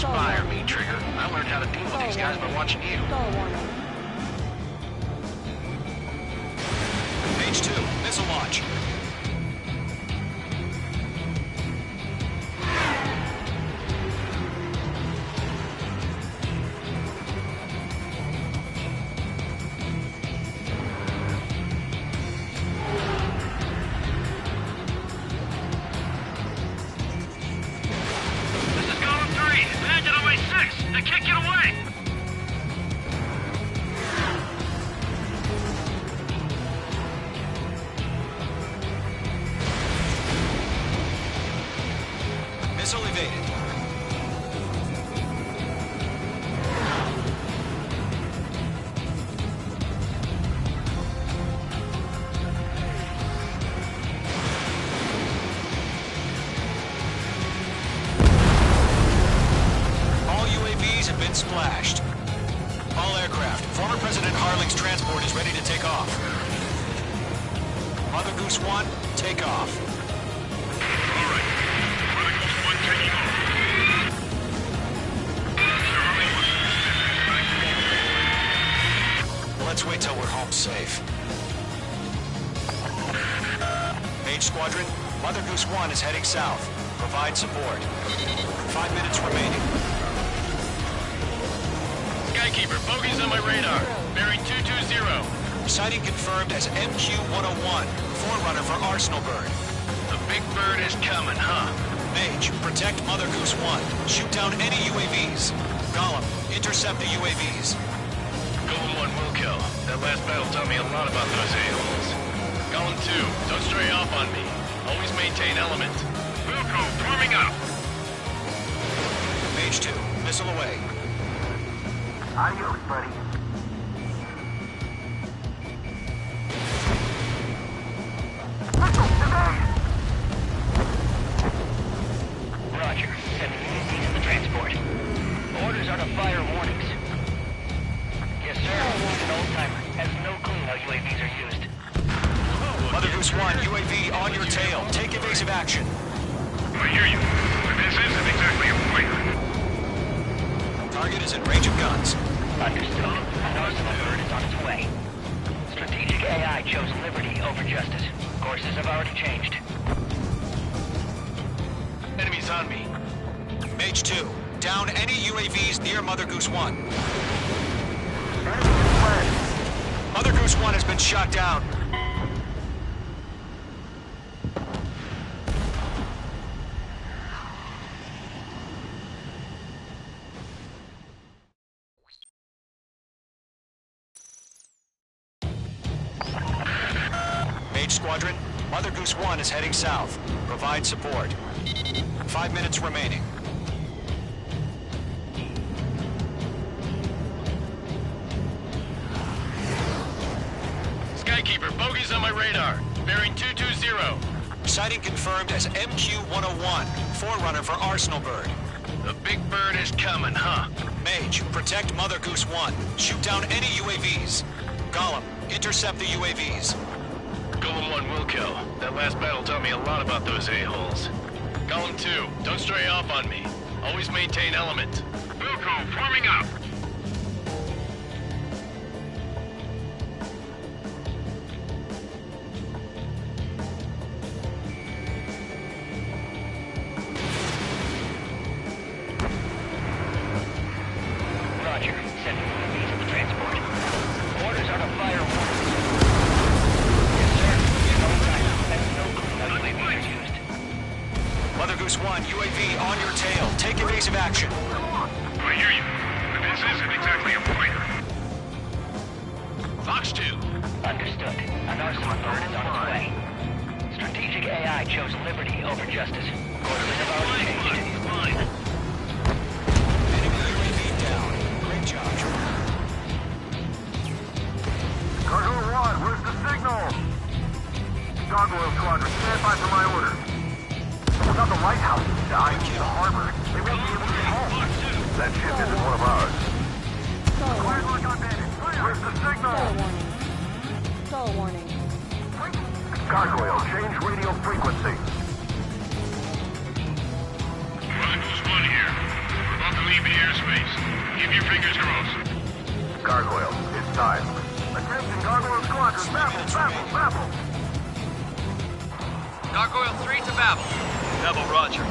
inspire me, Trigger. I learned how to deal with these guys by watching you. Page 2, missile launch. Missile evaded. All UAVs have been splashed. All aircraft. Former President Harling's transport is ready to take off. Mother Goose 1, take off. Let's wait till we're home safe. Mage Squadron, Mother Goose 1 is heading south. Provide support. 5 minutes remaining. Skykeeper, bogeys on my radar. Bearing 220. Sighting confirmed as MQ-101, forerunner for Arsenal Bird. The big bird is coming, huh? Mage, protect Mother Goose 1. Shoot down any UAVs. Gollum, intercept the UAVs. Golem 1 will kill. That last battle taught me a lot about those a-holes. Golem 2, don't stray off on me. Always maintain element. Wilco, forming up. Mage 2, missile away. Adios, buddy. Roger. Sending UAVs to the transport. Orders are to fire warnings. Yes, sir. He's an old-timer. Has no clue how UAVs are used. Mother Goose 1, UAV on your tail. Take evasive action. I hear you. But this isn't exactly a fighter. Target is in range of guns. Understood. An Arsenal bird is on its way. Strategic AI chose liberty over justice. Courses have already changed. Enemies on me. Mage 2, down any UAVs near Mother Goose 1. Mother Goose 1 has been shot down. Mage Squadron, Mother Goose 1 is heading south. Provide support. 5 minutes remaining. Skykeeper, bogeys on my radar. Bearing 220. Sighting confirmed as MQ-101, forerunner for Arsenal Bird. The big bird is coming, huh? Mage, protect Mother Goose 1. Shoot down any UAVs. Gollum, intercept the UAVs. Golem 1 will kill. That last battle taught me a lot about those a-holes. Golem 2, don't stray off on me. Always maintain element. Wilco, forming up. Roger. Sending UAVs to the transport. Orders are to fire warnings. Yes, sir. He's an old-timer. Has no clue how UAVs are used. Mother Goose 1, UAV on your tail. Take evasive action. I hear you. But this isn't exactly a fighter. Fox 2. Understood. An Arsenal bird is on its way. Strategic AI chose liberty over justice. Courses have already changed. Enemy UAV down. Great job. Cargo 1, where's the signal? Gargoyle Squadron, stand by for my order. Without the lighthouse, the harbor, they won't be able to get home. That ship isn't one of ours. Clear lock on bandit. Where's the signal? Stall warning. Gargoyle, change radio frequency. Mother Goose 1 here. We're about to leave enemy airspace. Keep your fingers crossed. Gargoyle, it's time. Attention, Gargoyle Squadron, Babel! Gargoyle 3 to Babel. Double roger.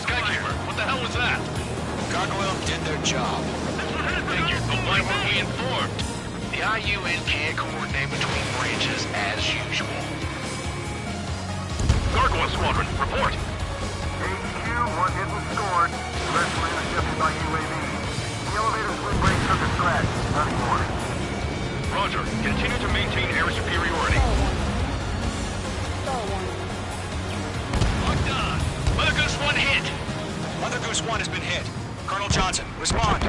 Skykeeper, what the hell was that? Gargoyle did their job. Figured, but why weren't we informed? The IUN can't coordinate between branches as usual. Gargoyle Squadron, report. HQ, one hit was scored. The rest were intercepted by UAV. The elevator's wind break took a scratch. Nothing more. Roger. Continue to maintain air superiority. Star warning. Locked on. Mother Goose 1 hit. Mother Goose 1 has been hit. Colonel Johnson, respond.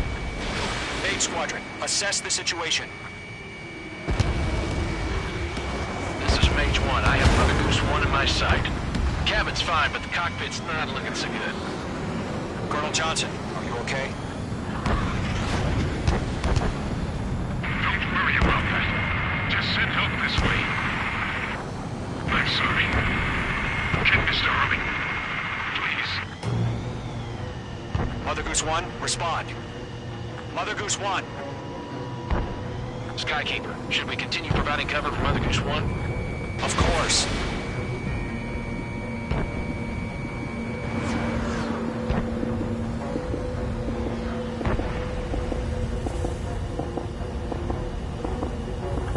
Mage Squadron, assess the situation. This is Mage 1. I have Mother Goose 1 in my sight. Cabin's fine, but the cockpit's not looking so good. Colonel Johnson, are you okay? Don't worry about that. Just send help this way. I'm sorry. Can Mr. Harling, please? Mother Goose 1, respond. Mother Goose 1. Skykeeper, should we continue providing cover for Mother Goose 1? Of course.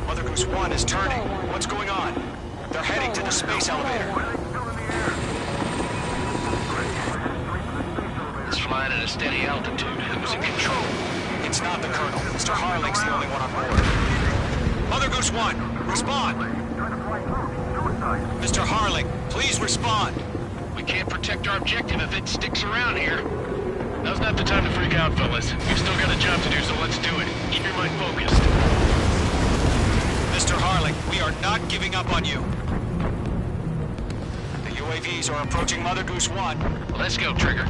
Mother Goose 1 is turning. What's going on? They're heading to the space elevator. It's flying at a steady altitude. Who's in control? It's not the Colonel. Mr. Harling's the only one on board. Mother Goose 1, respond. Mr. Harling, please respond. We can't protect our objective if it sticks around here. Now's not the time to freak out, fellas. We've still got a job to do, so let's do it. Keep your mind focused. Mr. Harling, we are not giving up on you. The UAVs are approaching Mother Goose 1. Let's go, Trigger.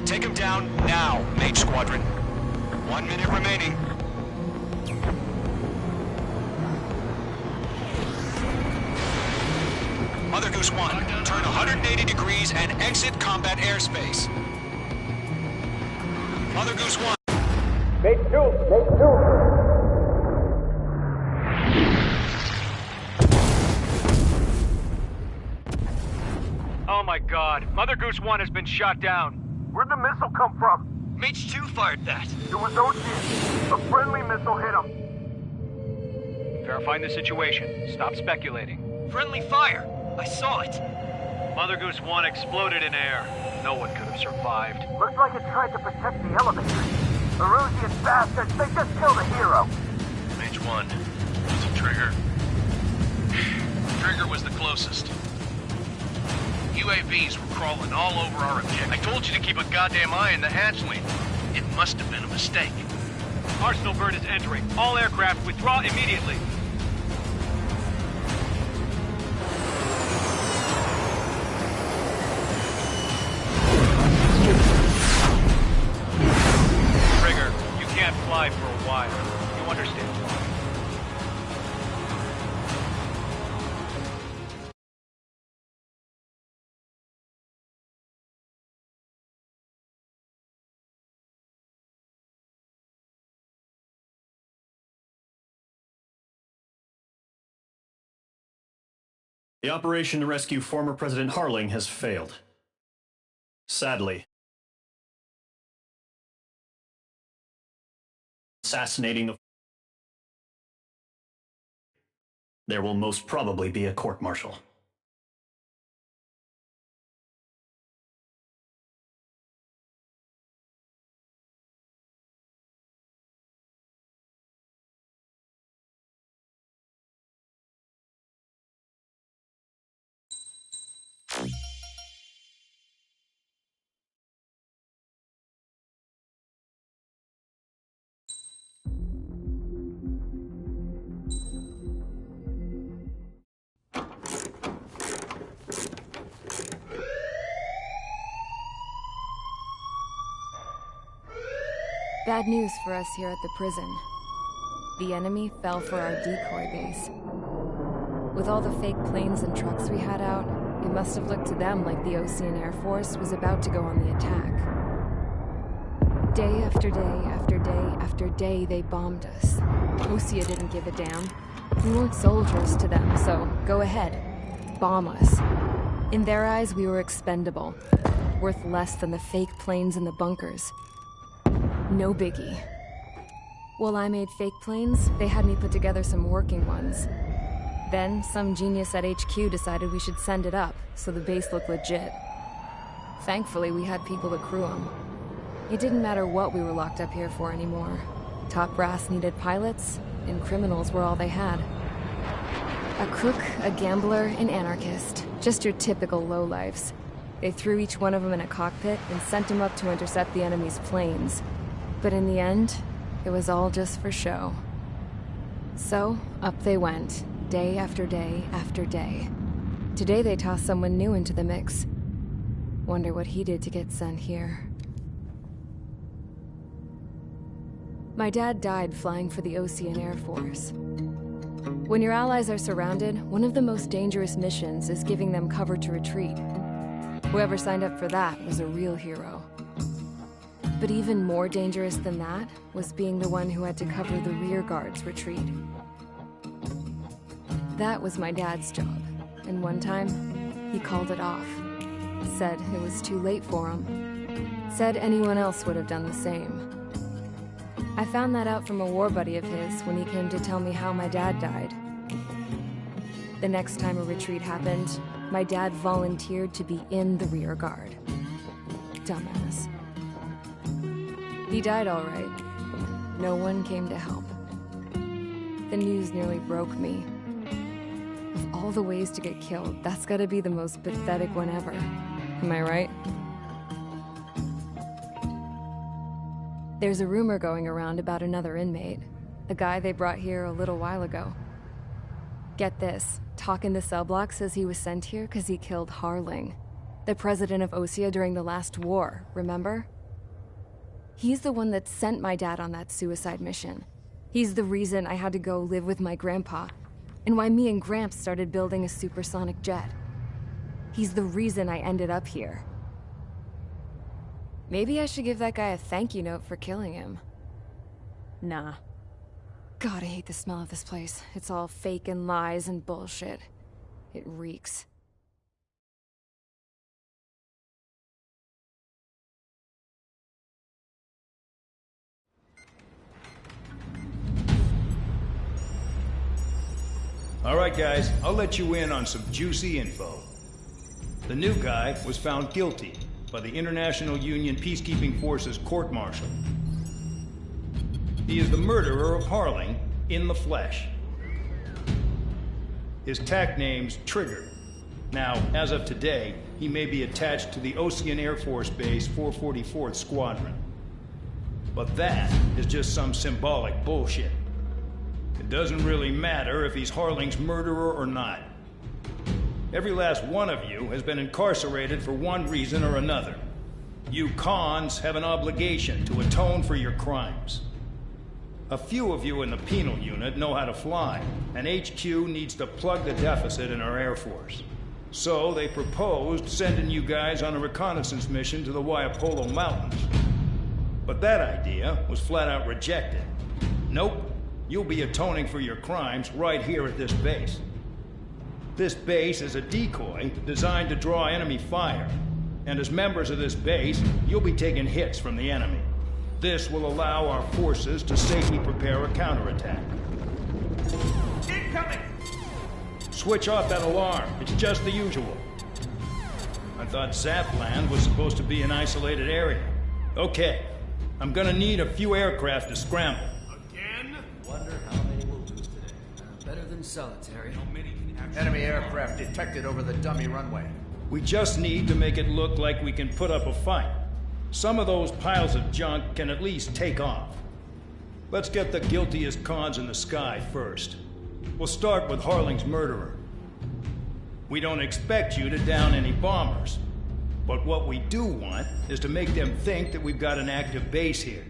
Take him down now, Mage Squadron. 1 minute remaining. Mother Goose 1, turn 180 degrees and exit combat airspace. Mother Goose 1. Oh my god, Mother Goose 1 has been shot down. Where'd the missile come from? Mage 2 fired that. It was OG. A friendly missile hit him. Verifying the situation. Stop speculating. Friendly fire. I saw it. Mother Goose 1 exploded in air. No one could have survived. Looks like it tried to protect the elevator. Erusian bastards, they just killed a hero. Mage 1. Was it Trigger? Trigger was the closest. UAVs were crawling all over our objective. I told you to keep a goddamn eye in the hatchling. It must have been a mistake. Arsenal bird is entering. All aircraft withdraw immediately. Trigger, you can't fly for a while. You understand why. The operation to rescue former President Harling has failed. Sadly, assassinating the... There will most probably be a court-martial. Bad news for us here at the prison. The enemy fell for our decoy base. With all the fake planes and trucks we had out, it must have looked to them like the Ocean Air Force was about to go on the attack. Day after day after day after day, they bombed us. Osea didn't give a damn. We weren't soldiers to them, so go ahead. Bomb us. In their eyes, we were expendable. Worth less than the fake planes in the bunkers. No biggie. While I made fake planes, they had me put together some working ones. Then, some genius at HQ decided we should send it up, so the base looked legit. Thankfully, we had people to crew them. It didn't matter what we were locked up here for anymore. Top brass needed pilots, and criminals were all they had. A crook, a gambler, an anarchist. Just your typical lowlifes. They threw each one of them in a cockpit and sent them up to intercept the enemy's planes. But in the end, it was all just for show. So, up they went, day after day after day. Today they tossed someone new into the mix. Wonder what he did to get sent here. My dad died flying for the Ocean Air Force. When your allies are surrounded, one of the most dangerous missions is giving them cover to retreat. Whoever signed up for that was a real hero. But even more dangerous than that was being the one who had to cover the rear guard's retreat. That was my dad's job, and one time, he called it off. Said it was too late for him. Said anyone else would have done the same. I found that out from a war buddy of his when he came to tell me how my dad died. The next time a retreat happened, my dad volunteered to be in the rear guard. Dumbass. He died all right. No one came to help. The news nearly broke me. Of all the ways to get killed, that's gotta be the most pathetic one ever. Am I right? There's a rumor going around about another inmate. A guy they brought here a little while ago. Get this, talk in the cell block says he was sent here because he killed Harling, the president of Osea during the last war, remember? He's the one that sent my dad on that suicide mission. He's the reason I had to go live with my grandpa, and why me and Gramps started building a supersonic jet. He's the reason I ended up here. Maybe I should give that guy a thank you note for killing him. Nah. God, I hate the smell of this place. It's all fake and lies and bullshit. It reeks. All right, guys, I'll let you in on some juicy info. The new guy was found guilty by the International Union Peacekeeping Forces court-martial. He is the murderer of Harling in the flesh. His TAC name's Trigger. Now, as of today, he may be attached to the Ocean Air Force Base 444th Squadron. But that is just some symbolic bullshit. It doesn't really matter if he's Harling's murderer or not. Every last one of you has been incarcerated for one reason or another. You cons have an obligation to atone for your crimes. A few of you in the penal unit know how to fly, and HQ needs to plug the deficit in our Air Force. So they proposed sending you guys on a reconnaissance mission to the Waiapolo Mountains. But that idea was flat out rejected. Nope, you'll be atoning for your crimes right here at this base. This base is a decoy designed to draw enemy fire. And as members of this base, you'll be taking hits from the enemy. This will allow our forces to safely prepare a counterattack. Incoming! Switch off that alarm. It's just the usual. I thought Zapland was supposed to be an isolated area. Okay, I'm gonna need a few aircraft to scramble. Again? Wonder how many we'll lose today. Better than solitary. Enemy aircraft detected over the dummy runway. We just need to make it look like we can put up a fight. Some of those piles of junk can at least take off. Let's get the guiltiest cons in the sky first. We'll start with Harling's murderer. We don't expect you to down any bombers. But what we do want is to make them think that we've got an active base here.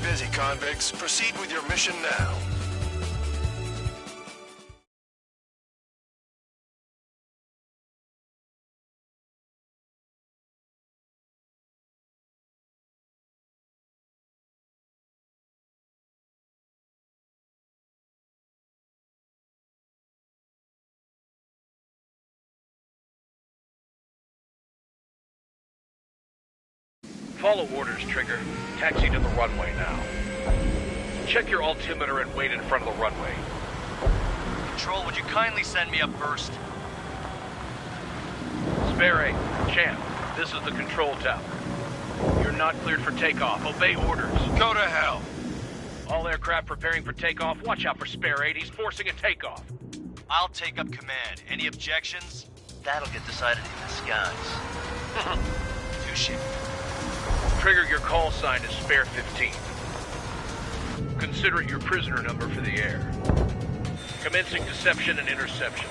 busy, convicts. Proceed with your mission now. Follow orders, Trigger. Taxi to the runway now. Check your altimeter and wait in front of the runway. Control, would you kindly send me up first? Spare 8, Champ, this is the control tower. You're not cleared for takeoff. Obey orders. Go to hell. All aircraft preparing for takeoff. Watch out for Spare 8. He's forcing a takeoff. I'll take up command. Any objections? That'll get decided in the skies. Touche. Trigger, your call sign is Spare 15. Consider it your prisoner number for the air. Commencing deception and interception.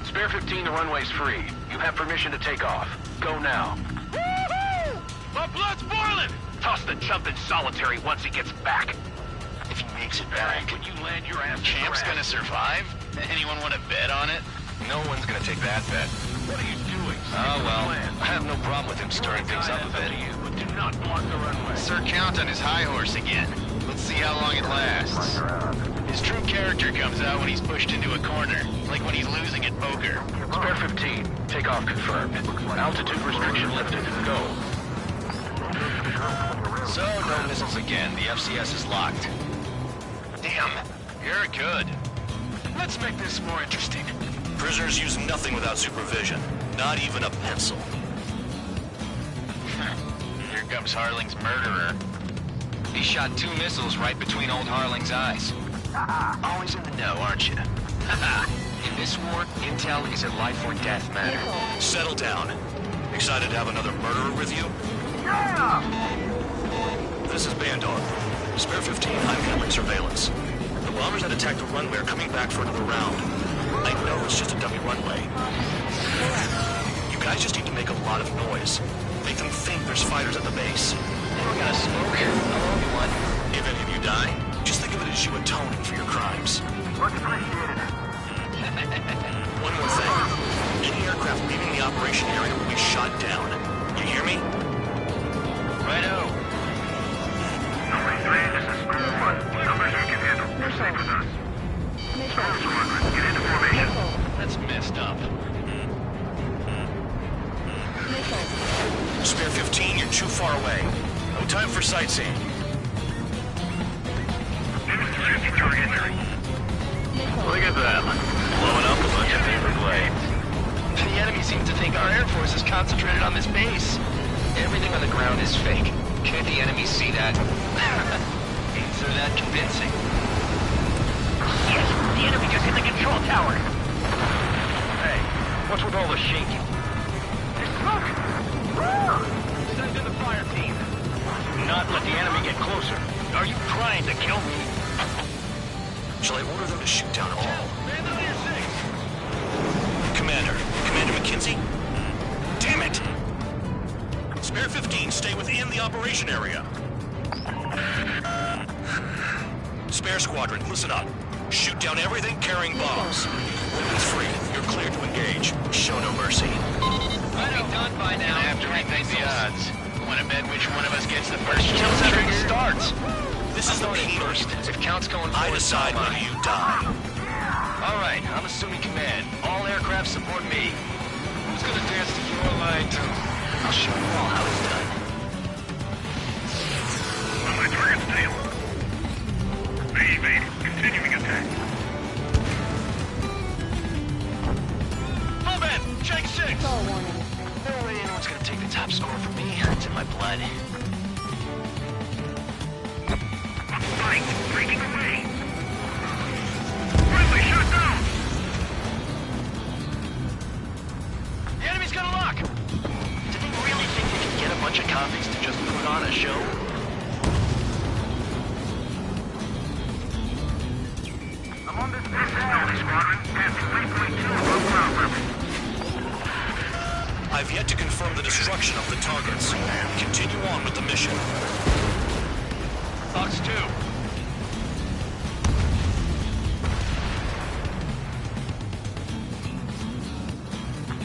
Spare 15, the runway's free. You have permission to take off. Go now. Woohoo! My blood's boiling! Toss the chump in solitary once he gets back. If he makes it back. When you land your ass, Champ's gonna survive? Anyone want to bet on it? No one's gonna take that bet. What are you doing? Oh, well, I have no problem with him stirring things up a bit. But do not block the runway. Sir Count on his high horse again. Let's see how long it lasts. His true character comes out when he's pushed into a corner, like when he's losing at poker. Spare 15. Takeoff confirmed. Altitude restriction lifted. Go. So, no missiles again. The FCS is locked. Damn, you're good. Let's make this more interesting. Prisoners use nothing without supervision. Not even a pencil. Here comes Harling's murderer. He shot 2 missiles right between old Harling's eyes. Always in the know, aren't you? In this war, intel is a life or death matter. Settle down. Excited to have another murderer with you? Yeah! This is Bandog. Spare 15, I'm handling surveillance. The bombers that attacked the runway are coming back for another round. I know it's just a dummy runway. You guys just need to make a lot of noise. Make them think there's fighters at the base. We're gonna smoke. I'll owe you one. If any of you die, just think of it as you atoning for your crimes. Much appreciated. One more thing. Any aircraft leaving the operation area will be shot down. You hear me? Righto. Number 3, this is School 1. Numbers you can handle. Proceed with us. School Squadron, get into formation. That's messed up. Spare 15, you're too far away. No time for sightseeing. Look at them. Blowing up a bunch of paper planes. The enemy seems to think our Air Force is concentrated on this base. Everything on the ground is fake. Can't the enemy see that? Ain't so that convincing. Yes, the enemy just hit the control tower. Hey, what's with all the shaking? Look! Send in the fire team. Do not let the enemy get closer. Are you trying to kill me? Shall I order them to shoot down all? Man, out of your safe. Commander McKenzie? Damn it! Spare 15, stay within the operation area. Spare Squadron, listen up. Shoot down everything carrying bombs. Weapons free. You're cleared to engage. Show no mercy. We'll be done by now. After we think the odds. Want to bet which one of us gets the first kill Kills after trigger? it starts. This is the First, if Count's going I forward, decide so am when I. you die. All right, I'm assuming command. All aircraft support me. Who's gonna dance to your line? I'll show you all how it's done. On my target's tail. Evade. Continuing attack. Move in! Check 6! Control warning. No way anyone's gonna take the top score from me. It's in my blood. Fight! Breaking away! Runway shut down! The enemy's gonna lock! Do they really think they can get a bunch of convicts to just put on a show? I'm on this base now, Squadron. Passing 3.2 above ground level. I've yet to confirm the destruction of the targets. Continue on with the mission. Fox 2.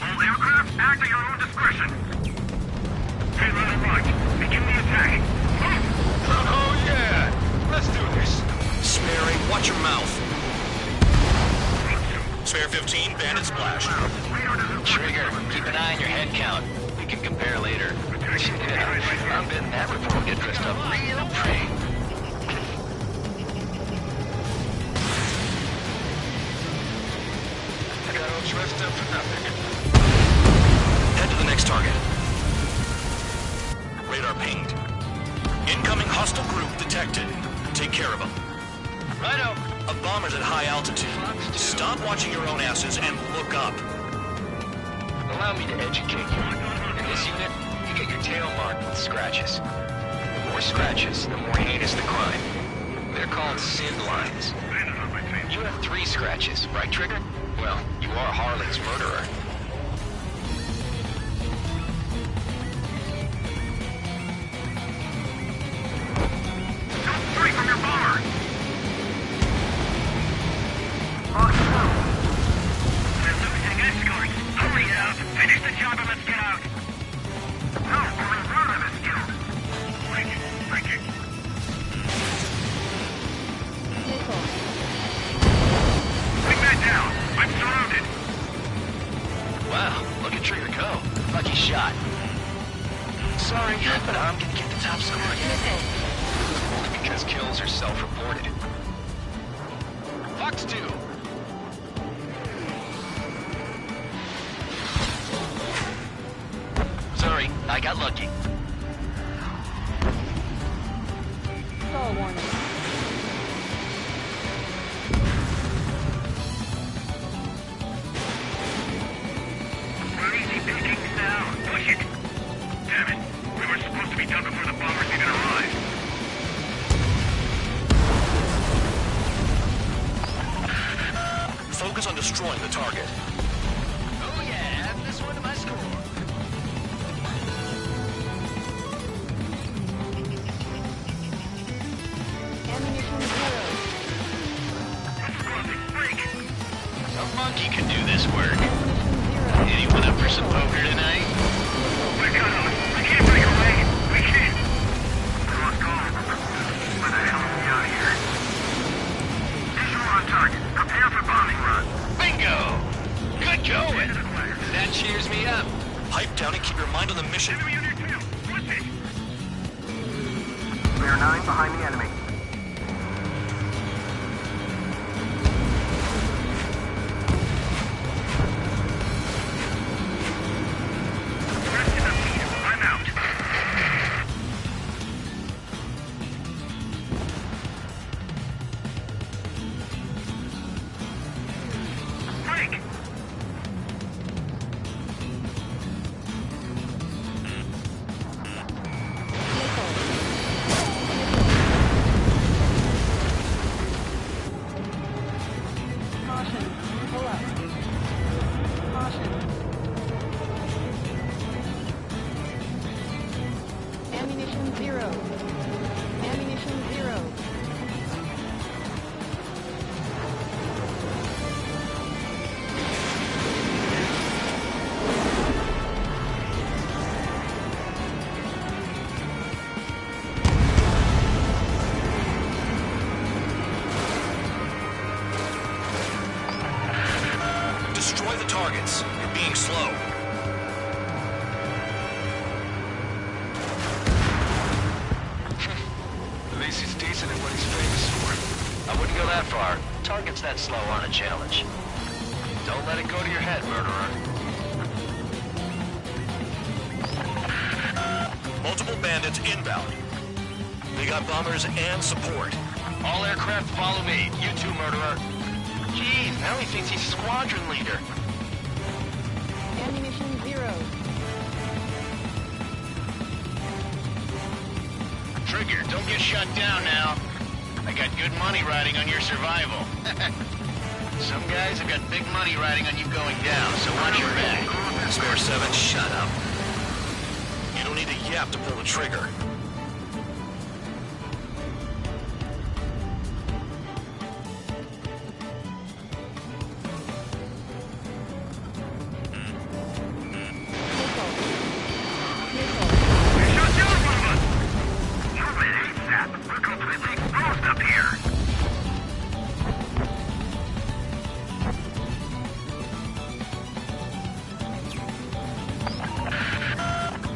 All aircraft, act at your own discretion. Hey, Leather Rock, begin the attack. Oh yeah! Let's do this. Sperry, watch your mouth. Spare 15, bandit splash. Trigger, keep an eye on your head count. We can compare later. Yeah, I'm betting that report will get dressed up real pretty. Got all dressed up for nothing. Head to the next target. Radar pinged. Incoming hostile group detected. Take care of them. Righto. A bomber's at high altitude. Stop watching your own asses and look up. Allow me to educate you. In this unit, you get your tail marked with scratches. The more scratches, the more heinous the crime. They're called sin lines. You have 3 scratches, right, Trigger? Well, you are Harling's murderer. Don't stray from your bomber! We're losing escorts. Hurry out. Finish the job and let's get out. No, only one of them is killed. Thank you. Wingman down. I'm surrounded. Wow, look at Trigger go. Lucky shot. Sorry, but I'm gonna get the top score again. Only because kills are self-reported. Fox 2. Sorry, I got lucky. Stall warning. We're easy pickings now. Push it. Damn it. We were supposed to be done before the bombers even arrived. Focus on destroying the target. Oh yeah, add this one to my score. Ammunition 0. A monkey could do this work. Ammunition 0. Anyone up for some poker tonight? We're cut off. We can't break away. We can't. Lost all. Where the hell are we out of here? Visual on target. Prepare for bombing run. Bingo! Good going! That cheers me up. Pipe down and keep your mind on the mission. Enemy unit 2. Push it. We are 9 behind the enemy. Rest in the field. I'm out. Break. Caution. Pull up. Caution. Ammunition 0. Ammunition 0. Destroy the targets. You're being slow. At least he's decent at what he's famous for. I wouldn't go that far. Targets that slow aren't a challenge. Don't let it go to your head, murderer. Multiple bandits inbound. They got bombers and support. All aircraft follow me. You too, murderer. Jeez, now he thinks he's squadron leader. Ammunition 0. Trigger, don't get shut down now. I got good money riding on your survival. Some guys have got big money riding on you going down, so watch your back. Spare 7, shut up. You don't need a yap to pull the trigger.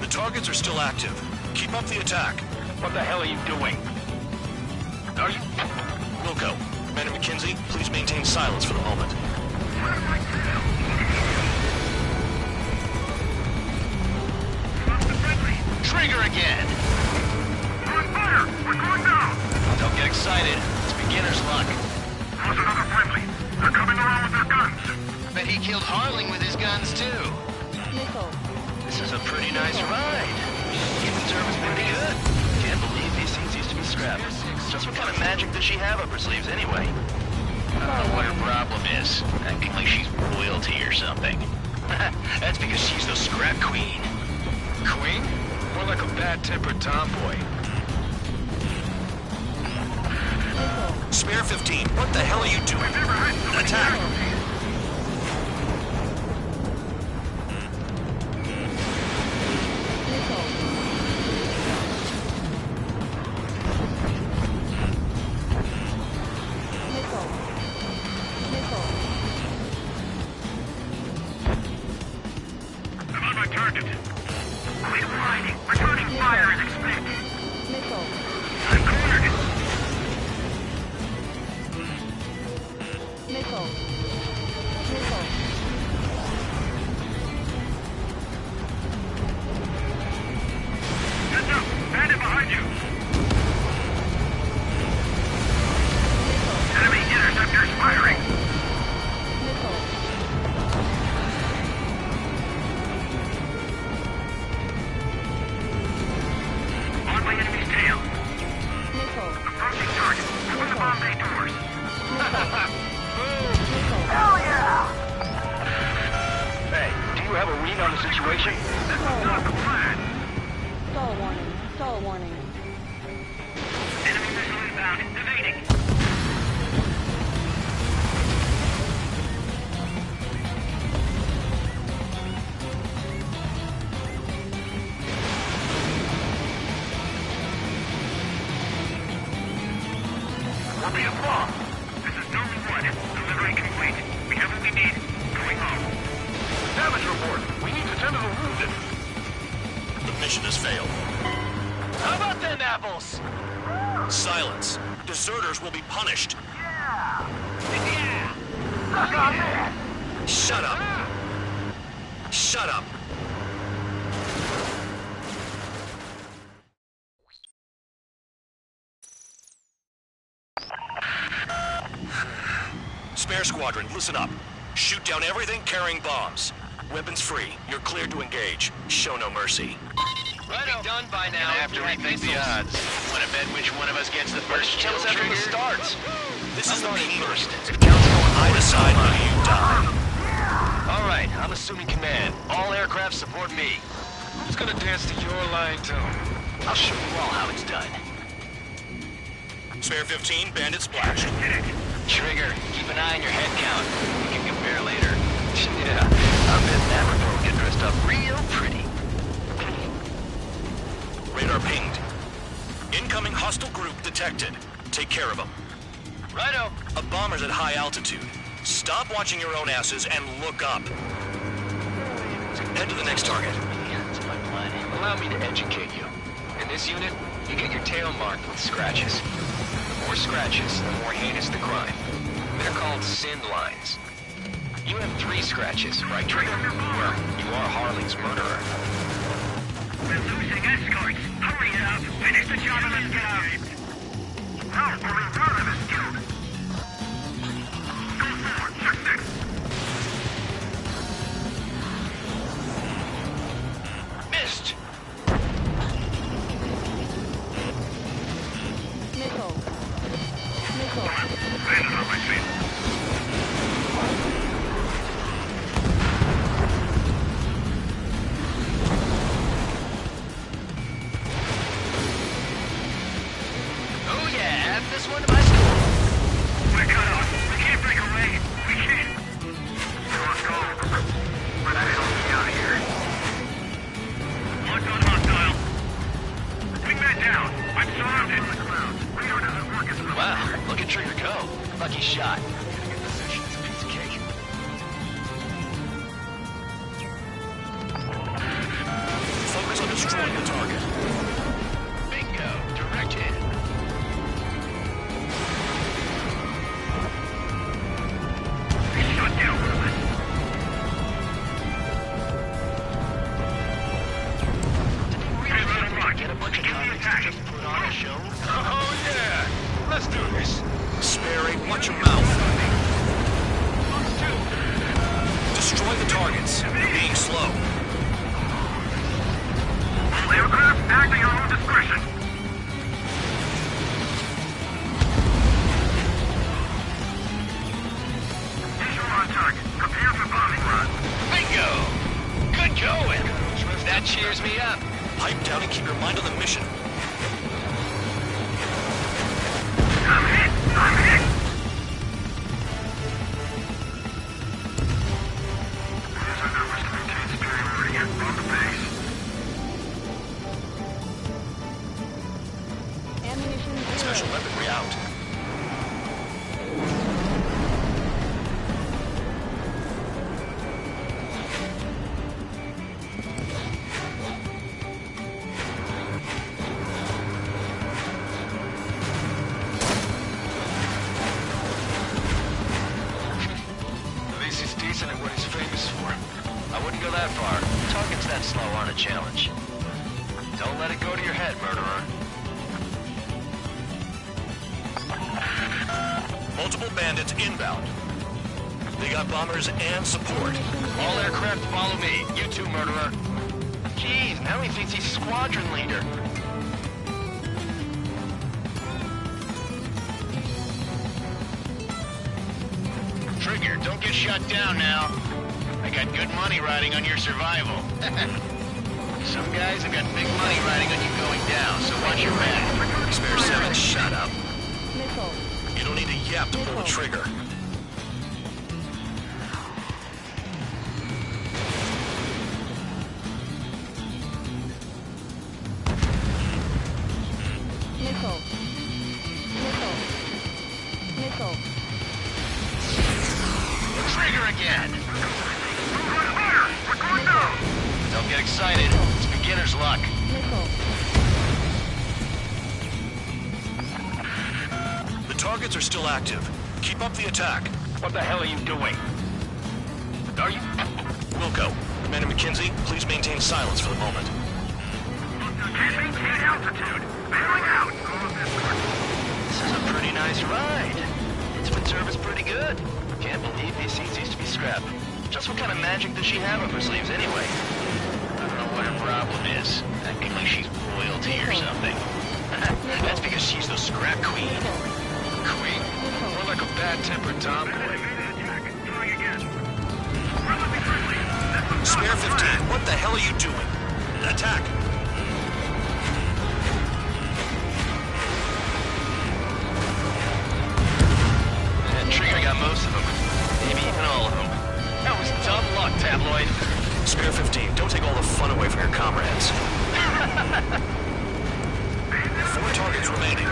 Targets are still active. Keep up the attack. What the hell are you doing? Are you... Wilco, Commander McKenzie, please maintain silence for the moment. Trigger again! We're on fire! We're going down! Don't get excited. It's beginner's luck. There's another friendly. They're coming around with their guns. Bet he killed Harling with his guns, too. Nickel. This is a pretty nice ride. Human service pretty good. Can't believe these things used to be scrapped. Just what kind of magic does she have up her sleeves anyway? I don't know what her problem is. Acting like she's royalty or something. That's because she's the scrap queen. Queen? More like a bad-tempered tomboy. Spare 15, what the hell are you doing? Attack! I'm on my target. Quit whining. Returning fire is expected. Nickel. I'm cornered. Nickel. Nickel. Heads up. Bandit behind you. Enemy interceptors firing. Nickel. On my enemy's tail. Nickel. Approaching target. Open the bomb bay doors. Nickel. Hell yeah! Hey, do you have a read on the situation? This is not the plan. Stall warning. Stall warning. Enemy missile inbound. Evading. We're being bombed. This is Zone 1. Delivery complete. We have what we need. Going home. Damage report. We need to tend to the wounded. The mission has failed. How about them apples? Silence. Deserters will be punished. Yeah! Suck on that! Shut up. Shut up. Spare Squadron, listen up. Shoot down everything carrying bombs. Weapons free. You're cleared to engage. Show no mercy. Right on. Done by now. And after we think the odds. Want to bet which one of us gets the first kill after the starts? This is the meeting. First. If counts going I decide when you die. All right, I'm assuming command. All aircraft support me. Who's gonna dance to your line tune? I'll show you all how it's done. Spare 15, bandit splash. Trigger, keep an eye on your head count. We can compare later. Yeah, I bet Navajo will get dressed up real pretty. Radar pinged. Incoming hostile group detected. Take care of them. Righto. A bomber's at high altitude. Stop watching your own asses and look up. Head to the next target. That's my plan. Allow me to educate you. In this unit, you get your tail marked with scratches. The more scratches, the more heinous the crime. They're called sin lines. You have 3 scratches, right, Trigger? Well, you are Harling's murderer. We're losing escorts. Hurry up. Finish the job and let's get out. No, only one of them is killed. Go forward. Check 6. Missed. Nickel. Nickel. Landed on my feet. Look at Trigger go. Lucky shot. Focus on destroying the target. Bingo. Direct hit. Shut down. Get a bunch of convicts to just put on a show. Oh, yeah. Let's do this. Spare 8, watch your mouth. Destroy the targets. They're being slow. All aircraft acting on your discretion. Visual on target. Prepare for bombing run. Bingo. Good going. That cheers me up. Pipe down and keep your mind on the mission. I'm hit! I'm hit! Here's our numbers to maintain superiority on the base. Ammunition Special zero. weaponry out. At least he's decent at what he's famous for. I wouldn't go that far. Targets that slow aren't a challenge. Don't let it go to your head, murderer. Multiple bandits inbound. They got bombers and support. All aircraft follow me. You too, murderer. Jeez, now he thinks he's squadron leader. Trigger, don't get shut down now. I got good money riding on your survival. Some guys have got big money riding on you going down, so watch your back. Spare 7, shut up. Missile. You don't need to yap to pull the trigger. Missile. Missile. Missile. Trigger again. We're going down! Don't get excited. It's beginner's luck. Missile. The targets are still active. Keep up the attack. What the hell are you doing? Are you... Wilco, Commander McKenzie, please maintain silence for the moment. Can't maintain altitude. Bailing out! This is a pretty nice ride. Instrument service pretty good. Can't believe these seats used to be scrapped. Just what kind of magic does she have up her sleeves anyway? I don't know what her problem is. Acting like she's royalty or something. That's because she's the scrap queen. Queen? More like a bad-tempered tomboy. Trying again. Relatively friendly. Spare 15, what the hell are you doing? Attack! And Trigger got most of them. Maybe even all of them. That was dumb luck, Tabloid. Spare 15, don't take all the fun away from your comrades. 4 targets remaining.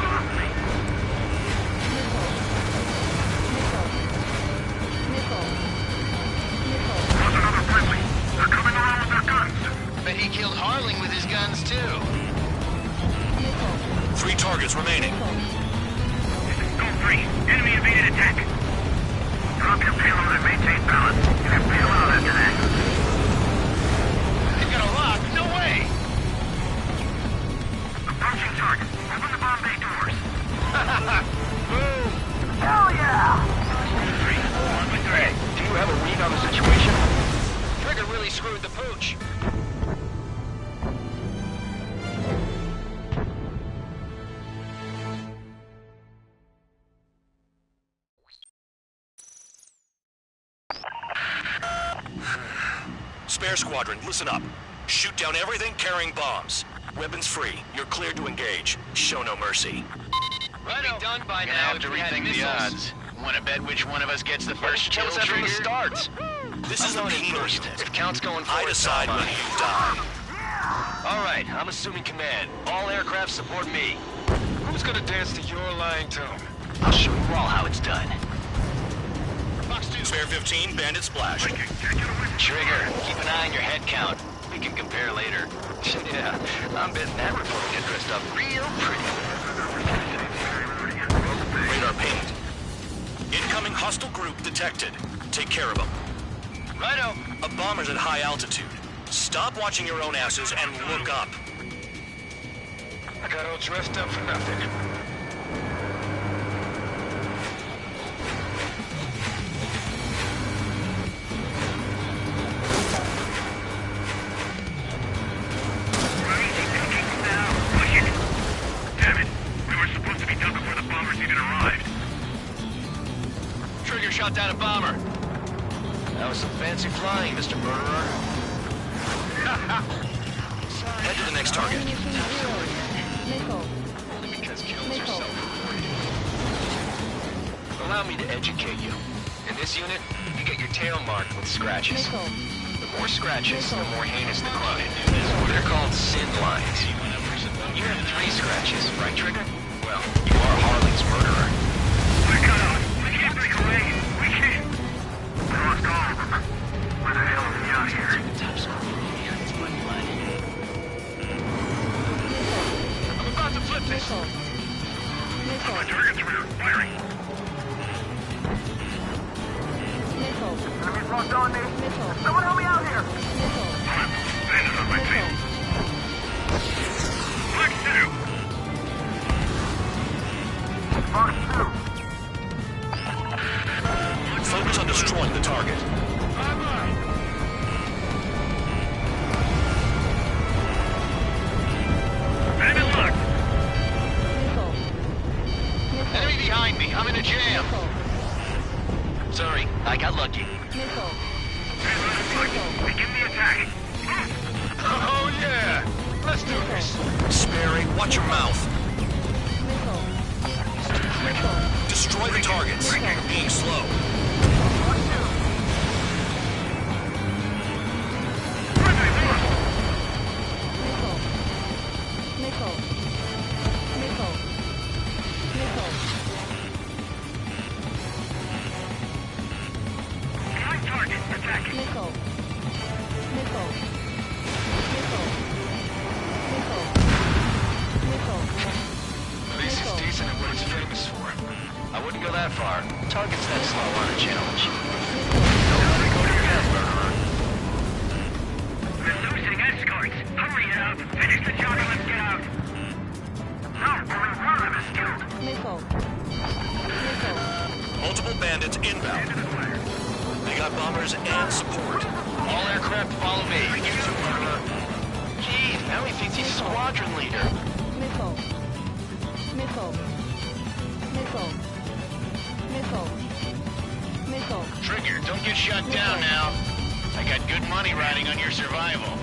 There's another friendly. They're coming around with their guns. Bet he killed Harling with his guns, too. 3 targets remaining. Go free. Enemy evaded attack. Drop your payload and maintain balance. You can bail out after that. They've got a lock. No way. Approaching target. Open the bomb bay doors. Boom. Hell yeah! 3, on with Greg. Do you have a read on the situation? Trigger really screwed the pooch. Spare squadron, listen up. Shoot down everything carrying bombs. Weapons free. You're cleared to engage. Show no mercy. Right, be done by now. Have to rethink the odds. Want to bet which one of us gets the first kill, Tell us that from the Trigger? start. This is a penal first. unit. If Count's going for I it, decide so am when I. you die. All right, I'm assuming command. All aircraft support me. Who's gonna dance to your lying tone? I'll show you all how it's done. Box 2. Spare 15, bandit splash. Trigger, keep an eye on your head count. We can compare later. Yeah, I'm betting that report will get dressed up real pretty. Radar pinged. Incoming hostile group detected. Take care of them. Righto. A bomber's at high altitude. Stop watching your own asses and look up. I got all dressed up for nothing. Shot down a bomber. That was some fancy flying, Mr. Murderer. Head to the next target. Missile. Because kills are self-reported. Allow me to educate you. In this unit, you get your tail marked with scratches. Missile. The more scratches, the more heinous the crime. They're called sin lines. You have 3 scratches, right, Trigger? Well, you are Harling's murderer. We're cut out. We can't break away. We can't. We lost all of them. Where the hell are we out here? I'm about to flip this. Missile. Missile. My target's around. Firing. Missile. Enemies locked on me. Missile. Someone help me out here. Missile. Bandit on my tail. Box 2. Box 2. Focus on destroying the target. Bandit locked. Missile. Missile. Enemy behind me. I'm in a jam. Missile. Sorry, I got lucky. Missile. Begin the attack. Oh, yeah. Let's do this. Sperry, watch your mouth. Missile. Missile. Destroy the targets. You're being slow. Missile. Missile. Missile. Behind target. Attack. Missile. Missile. Missile. Missile. Missile. At least he's decent at what he's famous for. I wouldn't go that far. Targets that slow on a challenge. We're losing escorts. Hurry up. Finish the job and let's get out. No, only one of them is killed. Missile. Missile. Multiple bandits inbound. They got bombers and support. All aircraft follow me. Gee, now he thinks he's squadron leader. Missile. Missile. Missile. Missile. Missile. Trigger, don't get shut down now. I got good money riding on your survival.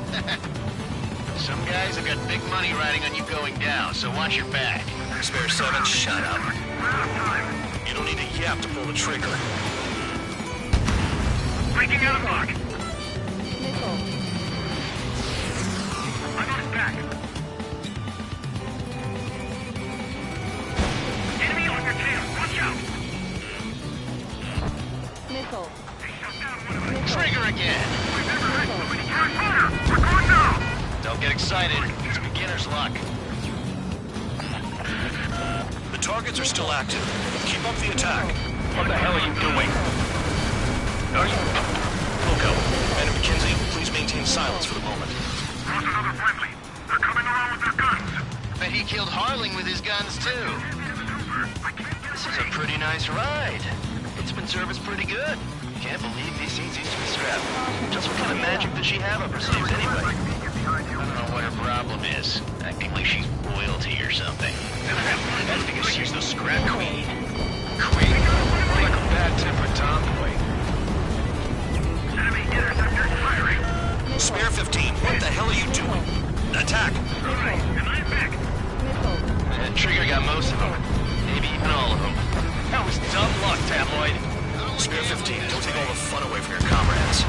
Some guys have got big money riding on you going down, so watch your back. Spare 7, shut up. You don't need a yap to pull the trigger. Breaking out of lock. Missile. I'm on his back. Enemy on your tail. Watch out. Missile. They shut down one of them. Trigger again. We've never had so many cars. Fire. We're going down. Don't get excited. It's beginner's luck. The targets are still active. Keep up the attack. What the hell are you doing? Are you? Loco, and McKenzie, please maintain silence for the moment. Lost another friendly. They're coming around with their guns. Bet he killed Harling with his guns, too. This is a pretty nice ride. It's been serviced pretty good. Can't believe these things used to be scrapped. Just what kind of magic does she have up her sleeves anyway? I don't know what her problem is. Acting like she's royalty or something. That's because she's the scrap queen. Queen? Like a bad-tempered tomboy. Enemy interceptors firing. Spare 15, what the hell are you doing? Attack! All right, and I'm back. Missile. Trigger got most of them. Maybe even all of them. That was dumb luck, Tabloid. Spare 15, don't take all the fun away from your comrades.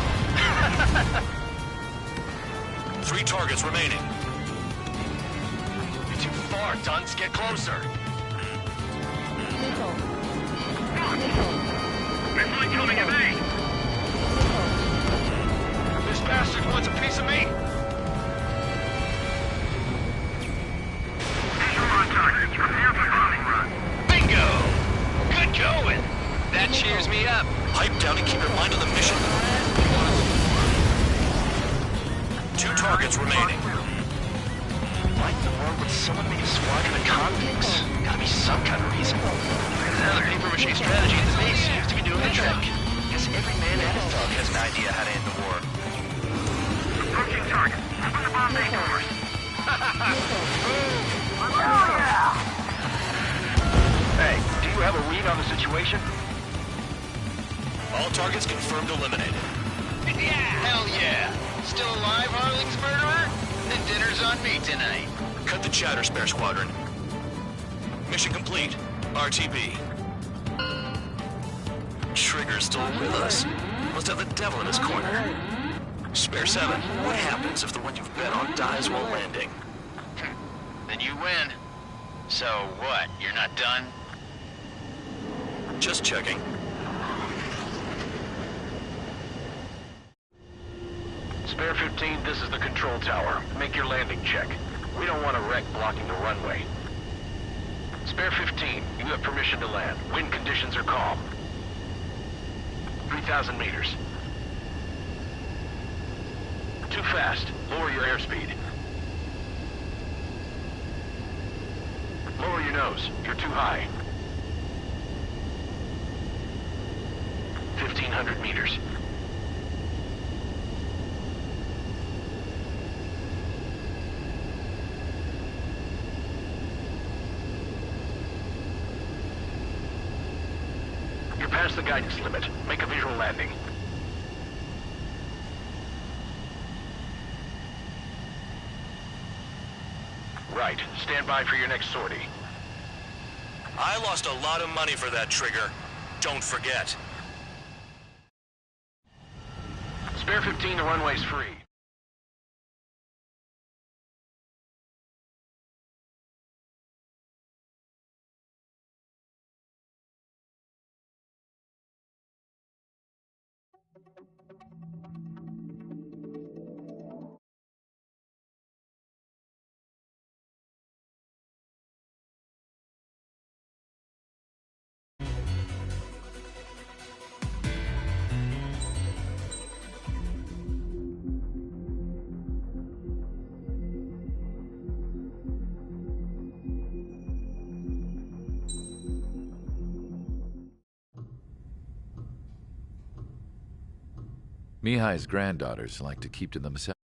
3 targets remaining. You're too far, Dunce. Get closer. Missile. That cheers me up. Pipe down and keep your mind on the mission. 2 targets remaining. Why in the world would someone make a squadron of convicts? Gotta be some kind of reason. Another paper-mache strategy in the base seems to be doing the trick. Guess every man and his dog has an idea how to end the war. Approaching target. Open the bomb bay doors. Hey, do you have a read on the situation? All targets confirmed eliminated. Hell yeah! Still alive, Harling's murderer? Then dinner's on me tonight. Cut the chatter, Spare Squadron. Mission complete. RTB. Trigger's still with us. Must have the devil in his corner. Spare 7, what happens if the one you've bet on dies while landing? Then you win. So what, you're not done? Just checking. Spare 15, this is the control tower. Make your landing check. We don't want a wreck blocking the runway. Spare 15, you have permission to land. Wind conditions are calm. 3,000 meters. Too fast. Lower your airspeed. Lower your nose. You're too high. 1,500 meters. You're past the guidance limit. Make a visual landing. Right. Stand by for your next sortie. I lost a lot of money for that Trigger. Don't forget. Spare 15, the runway's free. Mihai's granddaughters like to keep to themselves.